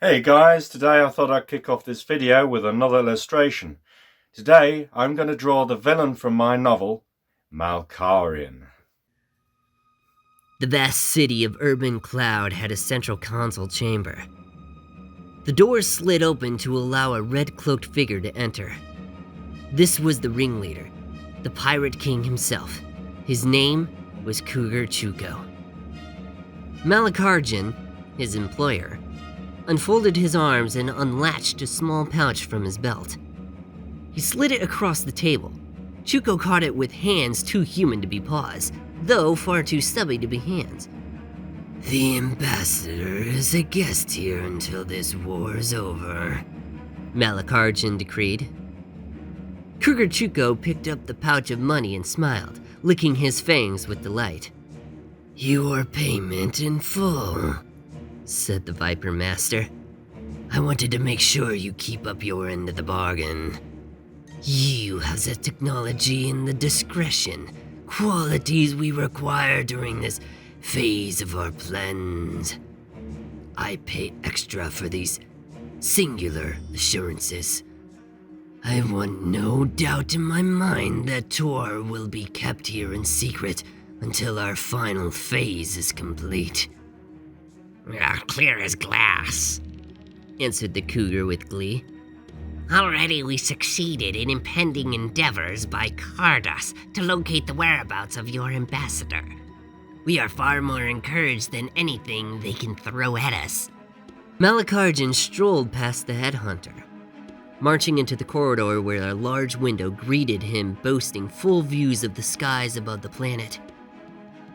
Hey guys, today I thought I'd kick off this video with another illustration. Today I'm going to draw the villain from my novel, Malecarjan. The vast city of Urban Cloud had a central console chamber. The doors slid open to allow a red-cloaked figure to enter. This was the ringleader, the Pirate King himself. His name was Cougar Chuko. Malecarjan, his employer, unfolded his arms and unlatched a small pouch from his belt. He slid it across the table. Chuko caught it with hands too human to be paws, though far too stubby to be hands. "The ambassador is a guest here until this war's over," Malecarjan decreed. Cougar Chuko picked up the pouch of money and smiled, licking his fangs with delight. "Your payment in full," said the Viper Master. "I wanted to make sure you keep up your end of the bargain. You have the technology and the discretion, qualities we require during this phase of our plans. I pay extra for these singular assurances. I want no doubt in my mind that Tor will be kept here in secret until our final phase is complete." Clear as glass," answered the cougar with glee. "Already we succeeded in impending endeavors by Cardos to locate the whereabouts of your ambassador. We are far more encouraged than anything they can throw at us." Malecarjan strolled past the headhunter, marching into the corridor where a large window greeted him, boasting full views of the skies above the planet.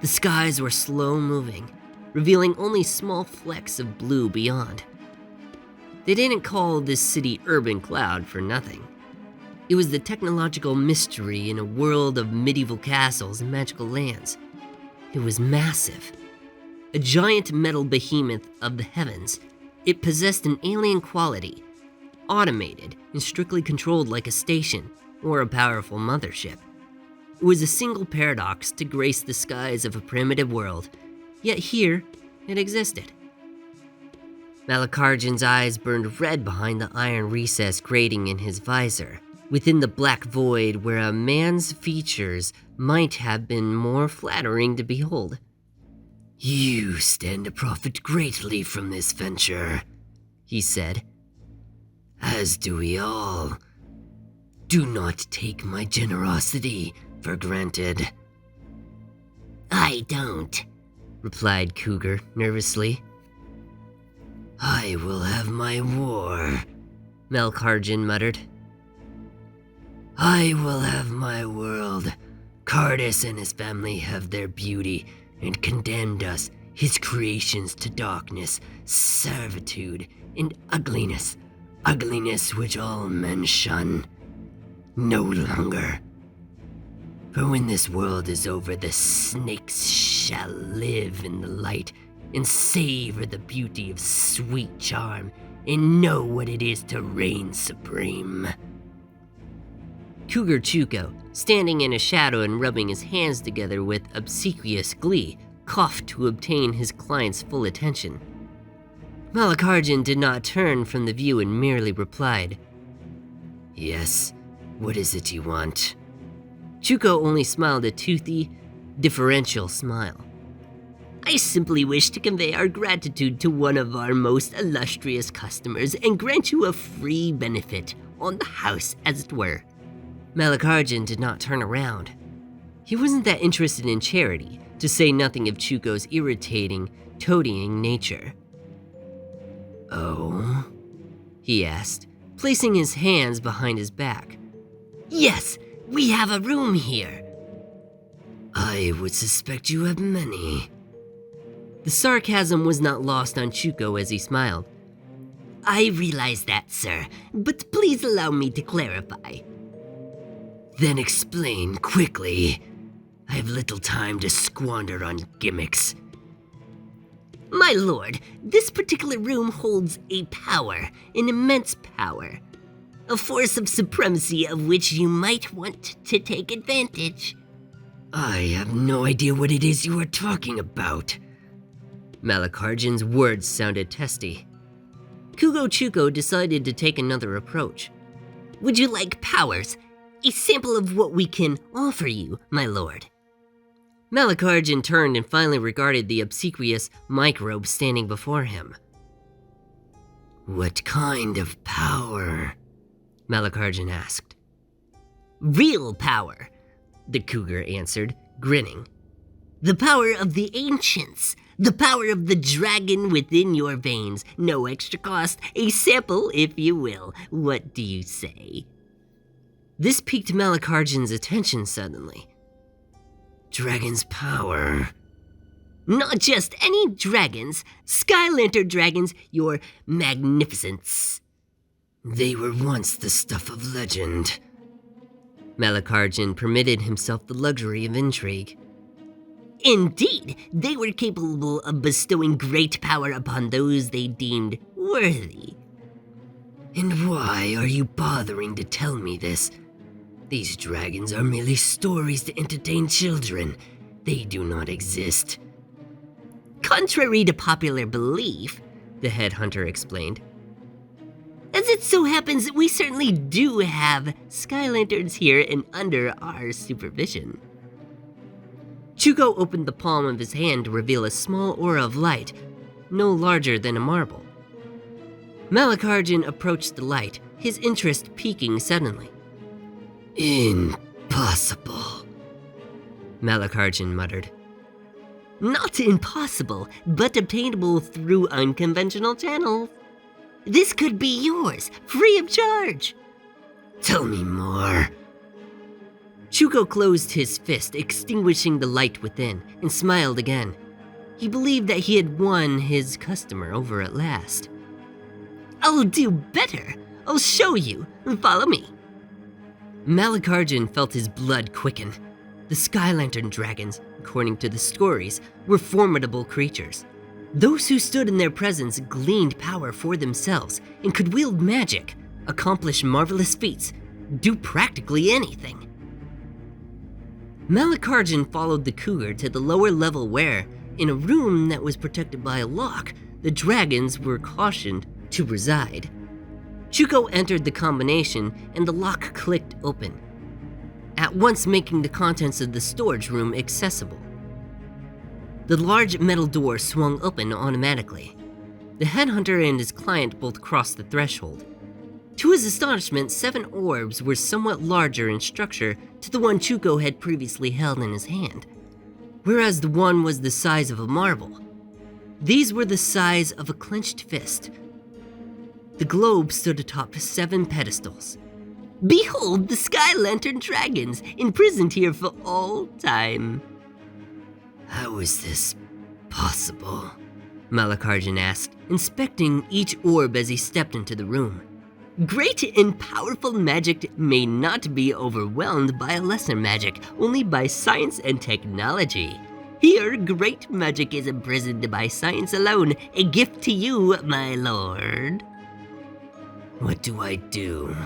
The skies were slow-moving, revealing only small flecks of blue beyond. They didn't call this city Urban Cloud for nothing. It was the technological mystery in a world of medieval castles and magical lands. It was massive. A giant metal behemoth of the heavens, it possessed an alien quality, automated and strictly controlled like a station or a powerful mothership. It was a single paradox to grace the skies of a primitive world, yet here it existed. Malecarjan's eyes burned red behind the iron recess grating in his visor, within the black void where a man's features might have been more flattering to behold. "You stand to profit greatly from this venture," he said. "As do we all. Do not take my generosity for granted." "I don't," replied Cougar nervously. "I will have my war," Malecarjan muttered. "I will have my world. Cardos and his family have their beauty and condemned us, his creations, to darkness, servitude, and ugliness. Ugliness which all men shun. No longer. For when this world is over, the snakes shall live in the light and savor the beauty of sweet charm and know what it is to reign supreme." Cougar Chuko, standing in a shadow and rubbing his hands together with obsequious glee, coughed to obtain his client's full attention. Malecarjan did not turn from the view and merely replied, "Yes, what is it you want?" Chuko only smiled a toothy, deferential smile. "I simply wish to convey our gratitude to one of our most illustrious customers and grant you a free benefit on the house, as it were." Malecarjan did not turn around. He wasn't that interested in charity, to say nothing of Chuko's irritating, toadying nature. "Oh?" he asked, placing his hands behind his back. "Yes, we have a room here." "I would suspect you have many." The sarcasm was not lost on Chuko as he smiled. "I realize that, sir, but please allow me to clarify." "Then explain quickly. I have little time to squander on gimmicks." "My lord, this particular room holds a power, an immense power. A force of supremacy of which you might want to take advantage." "I have no idea what it is you are talking about." Malecarjan's words sounded testy. Kugo Chuko decided to take another approach. Would you like powers? A sample of what we can offer you, my lord. Malecarjan turned and finally regarded the obsequious microbe standing before him. What kind of power? Malecarjan asked. Real power, the cougar answered, grinning. the power of the ancients, the power of the dragon within your veins. No extra cost, a sample, if you will. What do you say? This piqued Malecarjan's attention suddenly. Dragon's power. Not just any dragons, Skylantern Dragons, your magnificence. They were once the stuff of legend. Malecarjan permitted himself the luxury of intrigue. Indeed, they were capable of bestowing great power upon those they deemed worthy. And why are you bothering to tell me this? These dragons are merely stories to entertain children. They do not exist. Contrary to popular belief, the headhunter explained, as it so happens, we certainly do have Skylanterns here and under our supervision. Chuko opened the palm of his hand to reveal a small aura of light, no larger than a marble. Malecarjan approached the light, his interest piquing suddenly. Impossible, Malecarjan muttered. Not impossible, but obtainable through unconventional channels. This could be yours, free of charge. Tell me more. Chuko closed his fist, extinguishing the light within, and smiled again. He believed that he had won his customer over at last. I'll do better. I'll show you. Follow me. Malecarjan felt his blood quicken. The Skylantern Dragons, according to the stories, were formidable creatures. Those who stood in their presence gleaned power for themselves and could wield magic, accomplish marvelous feats, do practically anything. Malecarjan followed the cougar to the lower level where, in a room that was protected by a lock, the dragons were cautioned to reside. Chuko entered the combination and the lock clicked open, at once making the contents of the storage room accessible. The large metal door swung open automatically. The headhunter and his client both crossed the threshold. To his astonishment, 7 orbs were somewhat larger in structure to the one Chuko had previously held in his hand, whereas the one was the size of a marble. These were the size of a clenched fist. The globe stood atop 7 pedestals. Behold the Skylantern Dragons, imprisoned here for all time. How is this possible? Malecarjan asked, inspecting each orb as he stepped into the room. Great and powerful magic may not be overwhelmed by a lesser magic, only by science and technology. Here, great magic is imprisoned by science alone, a gift to you, my lord. What do I do?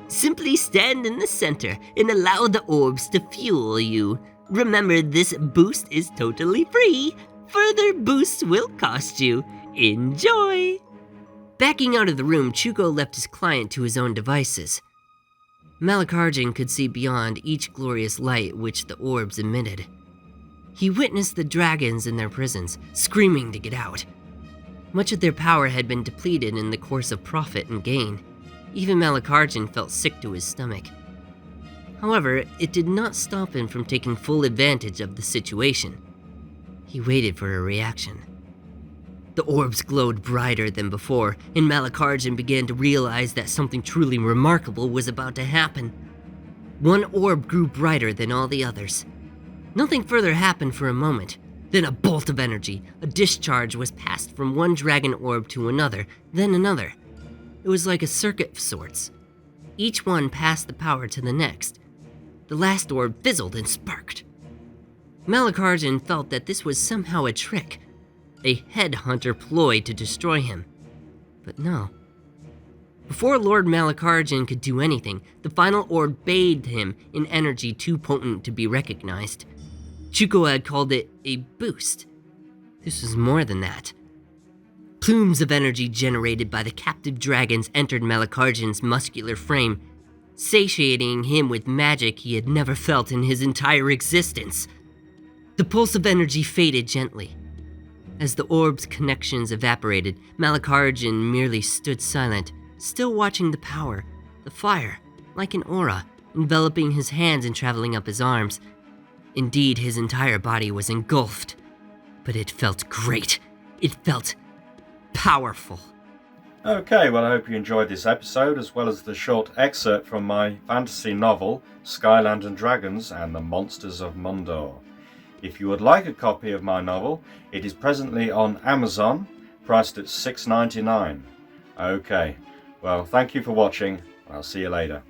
Simply stand in the center and allow the orbs to fuel you. Remember, this boost is totally free. Further boosts will cost you. Enjoy! Backing out of the room, Chuko left his client to his own devices. Malecarjan could see beyond each glorious light which the orbs emitted. He witnessed the dragons in their prisons, screaming to get out. Much of their power had been depleted in the course of profit and gain. Even Malecarjan felt sick to his stomach. However, it did not stop him from taking full advantage of the situation. He waited for a reaction. The orbs glowed brighter than before, and Malecarjan began to realize that something truly remarkable was about to happen. One orb grew brighter than all the others. Nothing further happened for a moment. Then a bolt of energy, a discharge was passed from one dragon orb to another, then another. It was like a circuit of sorts. Each one passed the power to the next. The last orb fizzled and sparked. Malecarjan felt that this was somehow a trick, a headhunter ploy to destroy him. But no. Before Lord Malecarjan could do anything, the final orb bathed him in energy too potent to be recognized. Chuko had called it a boost. This was more than that. Plumes of energy generated by the captive dragons entered Malecarjan's muscular frame, satiating him with magic he had never felt in his entire existence. The pulse of energy faded gently. As the orb's connections evaporated, Malecarjan merely stood silent, still watching the power, the fire, like an aura, enveloping his hands and traveling up his arms. Indeed, his entire body was engulfed. But it felt great. It felt powerful. Okay, well, I hope you enjoyed this episode, as well as the short excerpt from my fantasy novel, Skylantern Dragons and the Monsters of Mundor. If you would like a copy of my novel, it is presently on Amazon, priced at $6.99. Okay, well, thank you for watching. I'll see you later.